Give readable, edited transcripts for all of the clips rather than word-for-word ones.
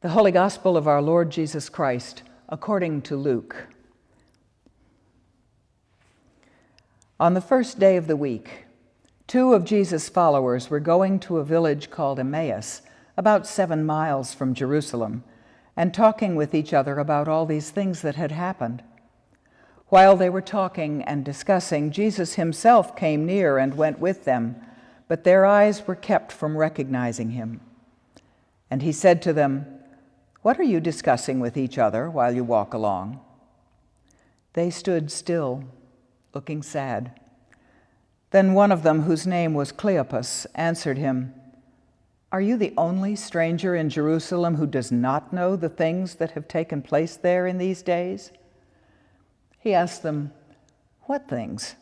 The Holy Gospel of our Lord Jesus Christ, according to Luke. On the first day of the week, 2 of Jesus' followers were going to a village called Emmaus, about 7 miles from Jerusalem, and talking with each other about all these things that had happened. While they were talking and discussing, Jesus himself came near and went with them, but their eyes were kept from recognizing him. And he said to them, "What are you discussing with each other while you walk along?" They stood still, looking sad. Then one of them, whose name was Cleopas, answered him, "Are you the only stranger in Jerusalem who does not know the things that have taken place there in these days?" He asked them, "What things?"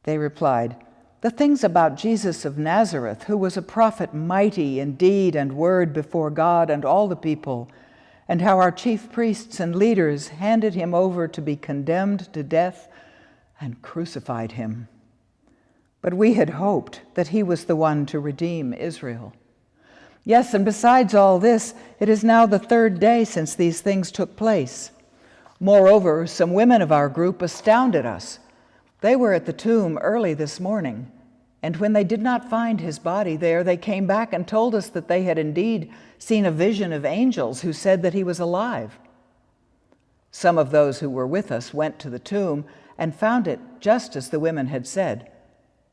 They replied, "The things about Jesus of Nazareth, who was a prophet mighty in deed and word before God and all the people, and how our chief priests and leaders handed him over to be condemned to death and crucified him. But we had hoped that he was the one to redeem Israel. Yes, and besides all this, it is now the 3rd day since these things took place. Moreover, some women of our group astounded us. They were at the tomb early this morning, and when they did not find his body there, they came back and told us that they had indeed seen a vision of angels who said that he was alive. Some of those who were with us went to the tomb and found it just as the women had said,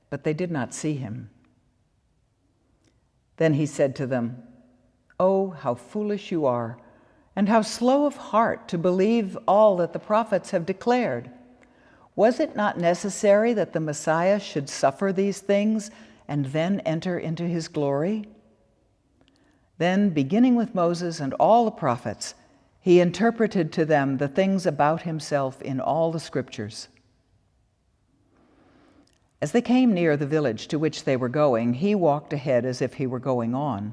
but they did not see him." Then he said to them, "Oh, how foolish you are, and how slow of heart to believe all that the prophets have declared. Was it not necessary that the Messiah should suffer these things and then enter into his glory?" Then, beginning with Moses and all the prophets, he interpreted to them the things about himself in all the scriptures. As they came near the village to which they were going, he walked ahead as if he were going on.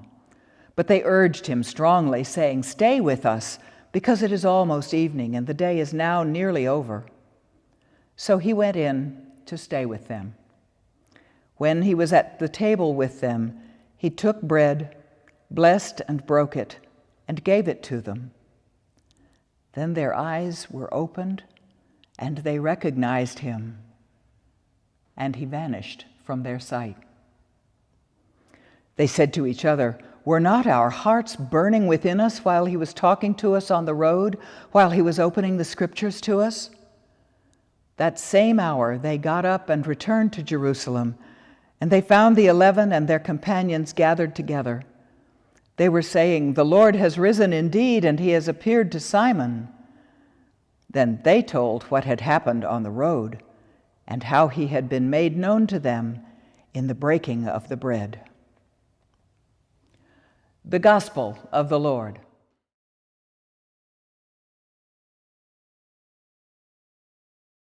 But they urged him strongly, saying, "Stay with us, because it is almost evening, and the day is now nearly over." So he went in to stay with them. When he was at the table with them, he took bread, blessed and broke it, and gave it to them. Then their eyes were opened, and they recognized him, and he vanished from their sight. They said to each other, "Were not our hearts burning within us while he was talking to us on the road, while he was opening the scriptures to us?" That same hour they got up and returned to Jerusalem, and they found the 11 and their companions gathered together. They were saying, "The Lord has risen indeed, and he has appeared to Simon." Then they told what had happened on the road, and how he had been made known to them in the breaking of the bread. The Gospel of the Lord.